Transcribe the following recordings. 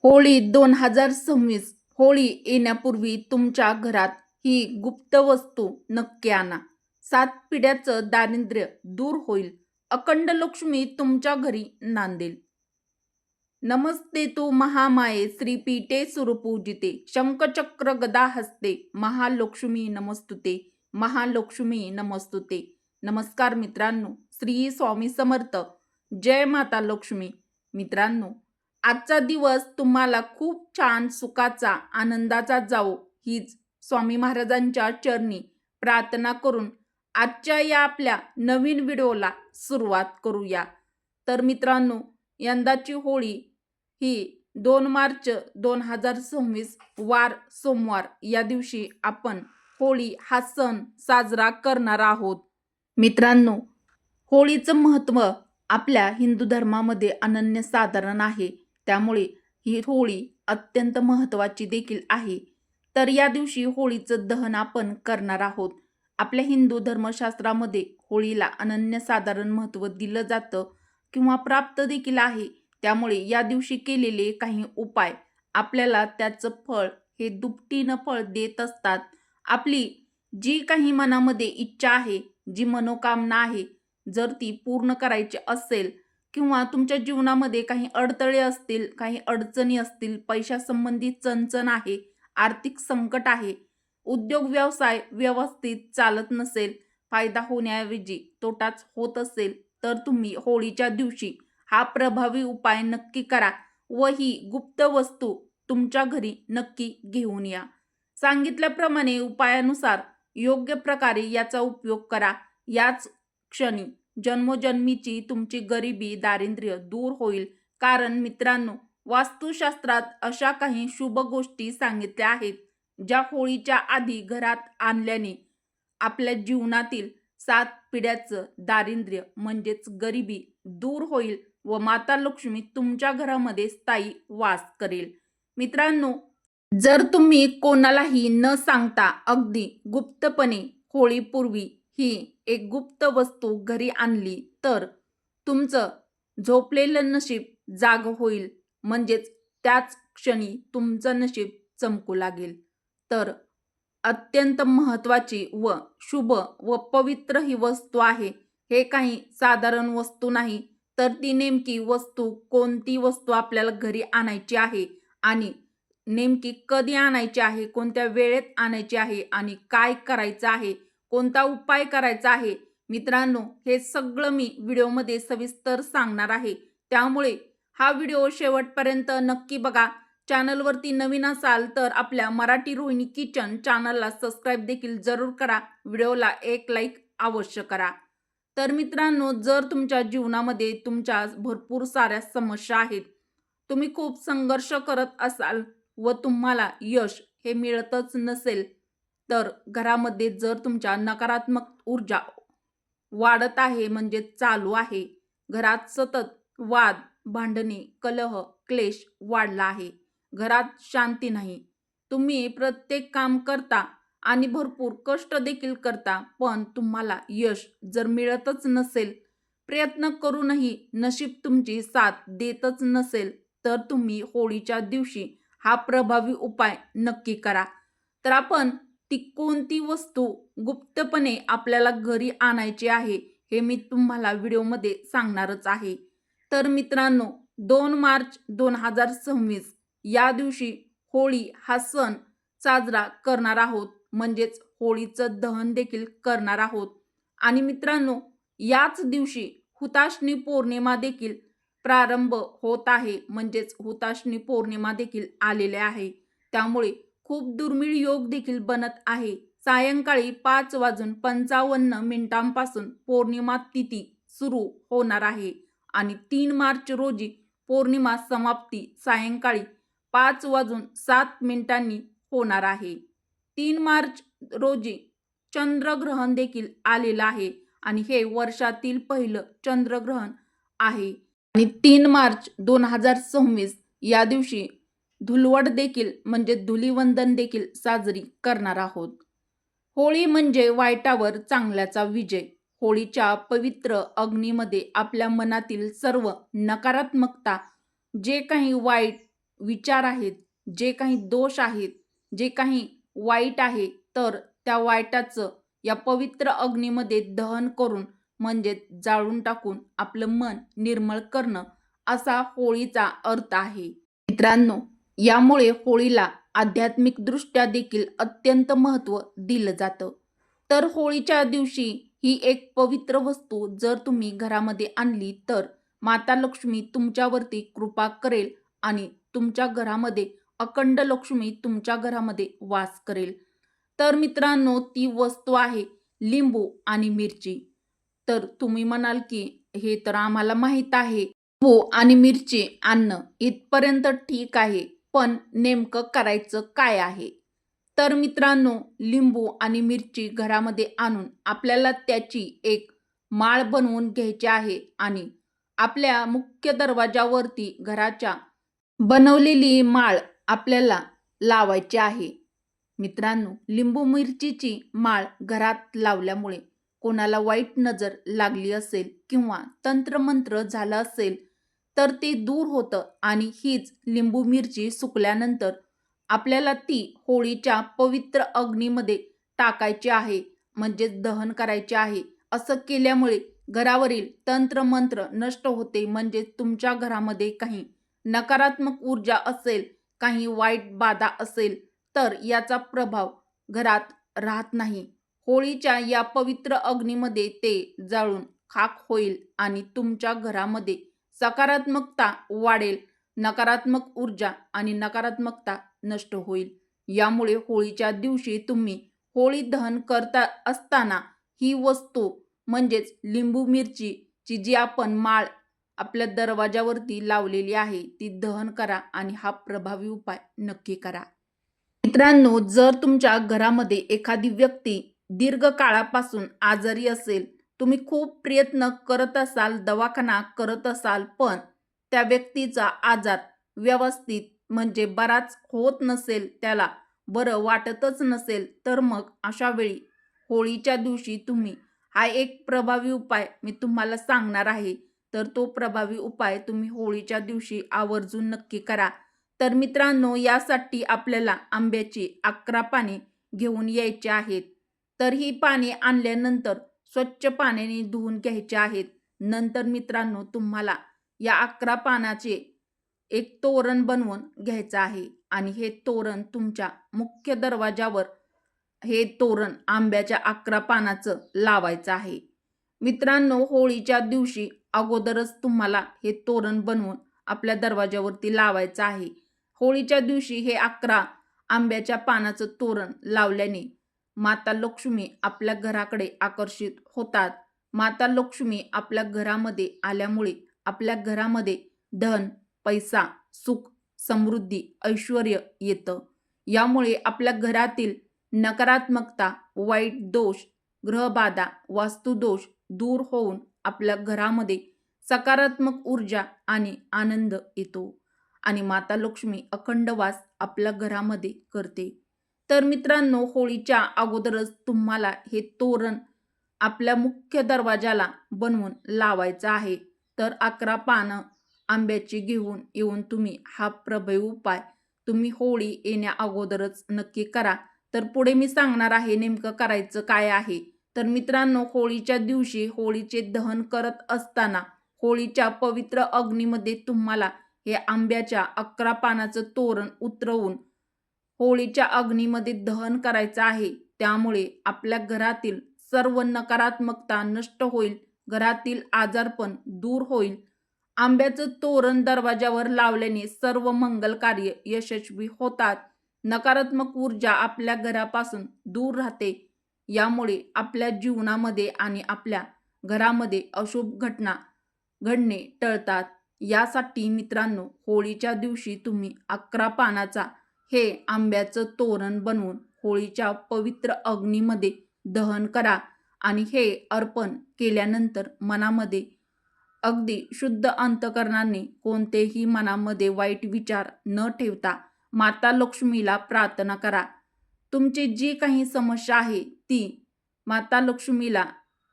होळी 2026 होळी येण्यापूर्वी तुमच्या घरात ही गुप्त वस्तू नक्की आणा. 7 पिढ्याचं दारिद्र्य दूर होईल. अखंड लक्ष्मी तुमच्या घरी नांदेल. नमस्ते तू महामाये श्रीपीठे सुरपूजिते शंखचक्र गदा हस्ते महालक्ष्मी नमस्तुते. महालक्ष्मी नमस्तुते. नमस्कार मित्रांनो, श्री स्वामी समर्थ. जय माता लक्ष्मी. मित्रांनो, आजचा दिवस तुम्हाला खूप छान सुखाचा आनंदाचा जावो हीच स्वामी महाराजांच्या चरणी प्रार्थना करून आजच्या या आपल्या नवीन व्हिडिओला सुरुवात करूया. तर मित्रांनो, यंदाची होळी ही 2 मार्च 2026 वार सोमवार या दिवशी आपण होळी हा सण साजरा करणार आहोत. मित्रांनो, होळीचं महत्त्व आपल्या हिंदू धर्मामध्ये अनन्यसाधारण आहे. त्यामुळे ही होळी अत्यंत महत्त्वाची देखील आहे. तर या दिवशी होळीचं दहन आपण करणार आहोत. आपल्या हिंदू धर्मशास्त्रामध्ये होळीला अनन्यसाधारण महत्त्व दिलं जातं किंवा प्राप्त देखील आहे. त्यामुळे या दिवशी केलेले काही उपाय आपल्याला त्याचं फळ हे दुपटीनं फळ देत असतात. आपली जी काही मनामध्ये इच्छा आहे, जी मनोकामना आहे, जर ती पूर्ण करायची असेल किंवा तुमच्या जीवनामध्ये काही अडथळे असतील, काही अडचणी असतील, पैशासंबंधी चणचण आहे, आर्थिक संकट आहे, उद्योग व्यवसाय व्यवस्थित चालत नसेल, फायदा होण्याऐवजी तोटाच होत असेल, तर तुम्ही होळीच्या दिवशी हा प्रभावी उपाय नक्की करा व ही गुप्त वस्तू तुमच्या घरी नक्की घेऊन या. सांगितल्याप्रमाणे उपायानुसार योग्य प्रकारे याचा उपयोग करा. याच क्षणी जन्मोजन्मीची तुमची गरिबी दारिद्र्य दूर होईल. कारण मित्रांनो, वास्तुशास्त्रात अशा काही शुभ गोष्टी सांगितल्या आहेत ज्या होळीच्या आधी घरात आणल्याने आपल्या जीवनातील 7 पिढ्याचं दारिद्र्य म्हणजेच गरिबी दूर होईल व माता लक्ष्मी तुमच्या घरामध्ये स्थायी वास करेल. मित्रांनो, जर तुम्ही कोणालाही न सांगता अगदी गुप्तपणे होळीपूर्वी ही एक गुप्त वस्तू घरी आणली तर तुमचं झोपलेलं नशीब जाग होईल. म्हणजेच त्याच क्षणी तुमचं नशीब चमकू लागेल. तर अत्यंत महत्त्वाची व शुभ व पवित्र ही वस्तू आहे. हे काही साधारण वस्तू नाही, तर ती नेमकी वस्तू कोणती वस्तू आपल्याला घरी आणायची आहे आणि नेमकी कधी आणायची आहे, कोणत्या वेळेत आणायची आहे आणि काय करायचं आहे, कोणता उपाय करायचा आहे. मित्रांनो, हे सगळं मी व्हिडिओमध्ये सविस्तर सांगणार आहे. त्यामुळे हा व्हिडिओ शेवटपर्यंत नक्की बघा. चॅनलवरती नवीन असाल तर आपल्या मराठी रोहिणी किचन चॅनलला सबस्क्राईब देखील जरूर करा. व्हिडिओला एक लाईक अवश्य करा. तर मित्रांनो, जर तुमच्या जीवनामध्ये तुमच्या भरपूर साऱ्या समस्या आहेत, तुम्ही खूप संघर्ष करत असाल व तुम्हाला यश हे मिळतच नसेल, तर घरामध्ये जर तुमच्या नकारात्मक ऊर्जा वाढत आहे म्हणजे चालू आहे, घरात सतत वाद, भांडणे, कलह, क्लेश वाढला आहे, घरात शांती नाही, तुम्ही प्रत्येक काम करता आणि भरपूर कष्ट देखील करता, पण तुम्हाला यश जर मिळतच नसेल, प्रयत्न करूनही नशीब तुमची साथ देतच नसेल, तर तुम्ही होळीच्या दिवशी हा प्रभावी उपाय नक्की करा. तर आपण ती कोणती वस्तू गुप्तपणे आपल्याला घरी आणायची आहे हे मी तुम्हाला व्हिडिओमध्ये सांगणारच आहे. तर मित्रांनो, 2 मार्च 2026 या दिवशी होळी हा सण साजरा करणार आहोत. म्हणजेच होळीचं दहन देखील करणार आहोत. आणि मित्रांनो, याच दिवशी हुताशनी पौर्णिमा देखील प्रारंभ होत आहे. म्हणजेच हुताशनी पौर्णिमा देखील आलेले आहे. त्यामुळे खूप दुर्मिळ योग देखील बनत आहे. सायंकाळी 5:55 पौर्णिमा तिथी सुरू होणार आहे आणि 3 मार्च रोजी पौर्णिमा समाप्ती सायंकाळी 5:07 होणार आहे. 3 मार्च रोजी चंद्रग्रहण देखील आलेलं आहे आणि हे वर्षातील पहिलं चंद्रग्रहण आहे. आणि 3 मार्च 2026 या दिवशी धुलवड देखील म्हणजे धुलिवंदन देखील साजरी करणार आहोत. होळी म्हणजे वाईटावर चांगल्याचा विजय. होळीच्या पवित्र अग्नीमध्ये आपल्या मनातील सर्व नकारात्मकता, जे काही वाईट विचार आहेत, जे काही दोष आहेत, जे काही वाईट आहे, तर त्या वाईटाचं या पवित्र अग्नीमध्ये दहन करून म्हणजेच जाळून टाकून आपलं मन निर्मळ करणं असा होळीचा अर्थ आहे. मित्रांनो, यामुळे होळीला आध्यात्मिकदृष्ट्या देखील अत्यंत महत्त्व दिलं जातं. तर होळीच्या दिवशी ही एक पवित्र वस्तू जर तुम्ही घरामध्ये आणली तर माता लक्ष्मी तुमच्यावरती कृपा करेल आणि तुमच्या घरामध्ये अखंड लक्ष्मी तुमच्या घरामध्ये वास करेल. तर मित्रांनो, ती वस्तू आहे लिंबू आणि मिरची. तर तुम्ही म्हणाल की हे तर आम्हाला माहीत आहे. लिंबू आणि मिरची आणणं इथपर्यंत ठीक आहे, पण नेमकं करायचं काय आहे? तर मित्रांनो, लिंबू आणि मिरची घरामध्ये आणून आपल्याला त्याची एक माळ बनवून घ्यायची आहे आणि आपल्या मुख्य दरवाजावरती घराच्या बनवलेली माळ आपल्याला लावायची आहे. मित्रांनो, लिंबू मिरचीची माळ घरात लावल्यामुळे कोणाला वाईट नजर लागली असेल किंवा तंत्रमंत्र झालं असेल तर ते दूर होतं आणि हीच लिंबू मिरची सुकल्यानंतर आपल्याला ती होळीच्या पवित्र अग्नीमध्ये टाकायची आहे, म्हणजेच दहन करायचे आहे. असं केल्यामुळे घरावरील तंत्रमंत्र नष्ट होते, म्हणजे तुमच्या घरामध्ये काही नकारात्मक ऊर्जा असेल, काही वाईट बाधा असेल तर याचा प्रभाव घरात राहत नाही. होळीच्या या पवित्र अग्नीमध्ये ते जाळून खाक होईल आणि तुमच्या घरामध्ये सकारात्मकता वाढेल, नकारात्मक ऊर्जा आणि नकारात्मकता नष्ट होईल. यामुळे होळीच्या दिवशी तुम्ही होळी दहन करता असताना ही वस्तू म्हणजेच लिंबू मिरचीची जी आपण माळ आपल्या दरवाजावरती लावलेली आहे ती दहन करा आणि हा प्रभावी उपाय नक्की करा. मित्रांनो, जर तुमच्या घरामध्ये एखादी व्यक्ती दीर्घकाळापासून आजारी असेल, तुम्ही खूप प्रयत्न करत असाल, दवाखाना करत असाल, पण त्या व्यक्तीचा आजार व्यवस्थित म्हणजे बराच होत नसेल, त्याला बरं वाटतच नसेल, तर मग अशा वेळी होळीच्या दिवशी तुम्ही हा एक प्रभावी उपाय मी तुम्हाला सांगणार आहे. तर तो प्रभावी उपाय तुम्ही होळीच्या दिवशी आवर्जून नक्की करा. तर मित्रांनो, यासाठी आपल्याला आंब्याची 11 पाने घेऊन यायची आहेत. तर ही पाने आणल्यानंतर स्वच्छ पाण्याने धुवून घ्यायची आहेत. नंतर मित्रांनो, तुम्हाला या 11 पानाचे एक तोरण बनवून घ्यायचं आहे आणि हे तोरण तुमच्या मुख्य दरवाजावर हे तोरण आंब्याच्या 11 पानाचं लावायचं आहे. मित्रांनो, होळीच्या दिवशी अगोदरच तुम्हाला हे तोरण बनवून आपल्या दरवाजावरती लावायचं आहे. होळीच्या दिवशी हे 11 आंब्याच्या पानाचं तोरण लावल्याने माता लक्ष्मी आपल्या घराकडे आकर्षित होतात. माता लक्ष्मी आपल्या घरामध्ये आल्यामुळे आपल्या घरामध्ये धन, पैसा, सुख, समृद्धी, ऐश्वर्य येतं. यामुळे आपल्या घरातील नकारात्मकता, वाईट दोष, ग्रहबाधा, वास्तुदोष दूर होऊन आपल्या घरामध्ये सकारात्मक ऊर्जा आणि आनंद येतो आणि माता लक्ष्मी अखंड वास आपल्या घरामध्ये करते. तर मित्रांनो, होळीच्या अगोदरच तुम्हाला हे तोरण आपल्या मुख्य दरवाजाला बनवून लावायचं आहे. तर 11 पानं आंब्याची घेऊन येऊन तुम्ही हा प्रभावी उपाय तुम्ही होळी येण्या अगोदरच नक्की करा. तर पुढे मी सांगणार आहे नेमकं करायचं काय आहे. तर मित्रांनो, होळीच्या दिवशी होळीचे दहन करत असताना होळीच्या पवित्र अग्नीमध्ये तुम्हाला हे आंब्याच्या 11 पानाचं तोरण उतरवून होळीच्या अग्नीमध्ये दहन करायचं आहे. त्यामुळे आपल्या घरातील सर्व नकारात्मकता नष्ट होईल, घरातील आजारपण दूर होईल. आंब्याचं तोरण दरवाजावर लावल्याने सर्व मंगल कार्य यशस्वी होतात. नकारात्मक ऊर्जा आपल्या घरापासून दूर राहते. यामुळे आपल्या जीवनामध्ये आणि आपल्या घरामध्ये अशुभ घटना घडणे टळतात. यासाठी मित्रांनो, होळीच्या दिवशी तुम्ही 11 पानाचा हे आंब्याचं तोरण बनवून होळीच्या पवित्र अग्नीमध्ये दहन करा आणि हे अर्पण केल्यानंतर मनामध्ये अगदी शुद्ध अंतःकरणाने कोणतेही मनामध्ये वाईट विचार न ठेवता माता लक्ष्मीला प्रार्थना करा. तुमची जी काही समस्या आहे ती माता लक्ष्मीला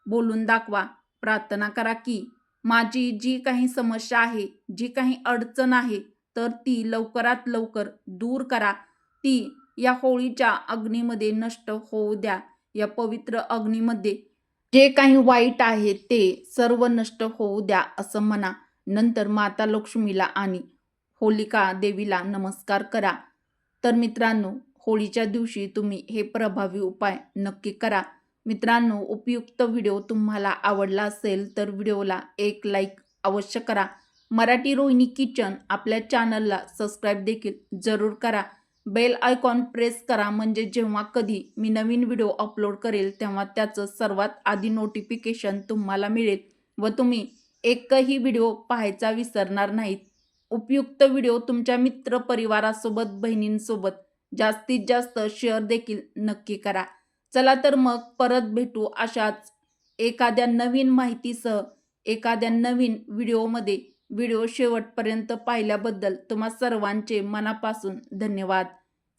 बोलून दाखवा. प्रार्थना करा की माझी जी काही समस्या आहे, जी काही अडचण आहे तर ती लवकरात लवकर दूर करा. ती या होळीच्या अग्नीमध्ये नष्ट होऊ द्या. या पवित्र अग्नीमध्ये जे काही वाईट आहे ते सर्व नष्ट होऊ द्या असं म्हणा. नंतर माता लक्ष्मीला आणि होलिका देवीला नमस्कार करा. तर मित्रांनो, होळीच्या दिवशी तुम्ही हे प्रभावी उपाय नक्की करा. मित्रांनो, उपयुक्त व्हिडिओ तुम्हाला आवडला असेल तर व्हिडिओला एक लाईक अवश्य करा. मराठी रोहिणी किचन आपल्या चॅनलला सबस्क्राईब देखील जरूर करा. बेल आयकॉन प्रेस करा, म्हणजे जेव्हा कधी मी नवीन व्हिडिओ अपलोड करेल तेव्हा त्याचं सर्वात आधी नोटिफिकेशन तुम्हाला मिळेल व तुम्ही एकही व्हिडिओ पाहायचा विसरणार नाहीत. उपयुक्त व्हिडिओ तुमच्या मित्रपरिवारासोबत, बहिणींसोबत जास्तीत जास्त शेअर देखील नक्की करा. चला तर मग परत भेटू अशाच एखाद्या नवीन माहितीसह एखाद्या नवीन व्हिडिओमध्ये. व्हिडिओ शेवटपर्यंत पाहिल्याबद्दल तुम्हा सर्वांचे मनापासून धन्यवाद.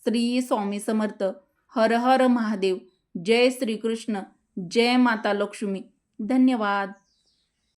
श्री स्वामी समर्थ. हर हर महादेव. जय श्रीकृष्ण. जय माता लक्ष्मी. धन्यवाद.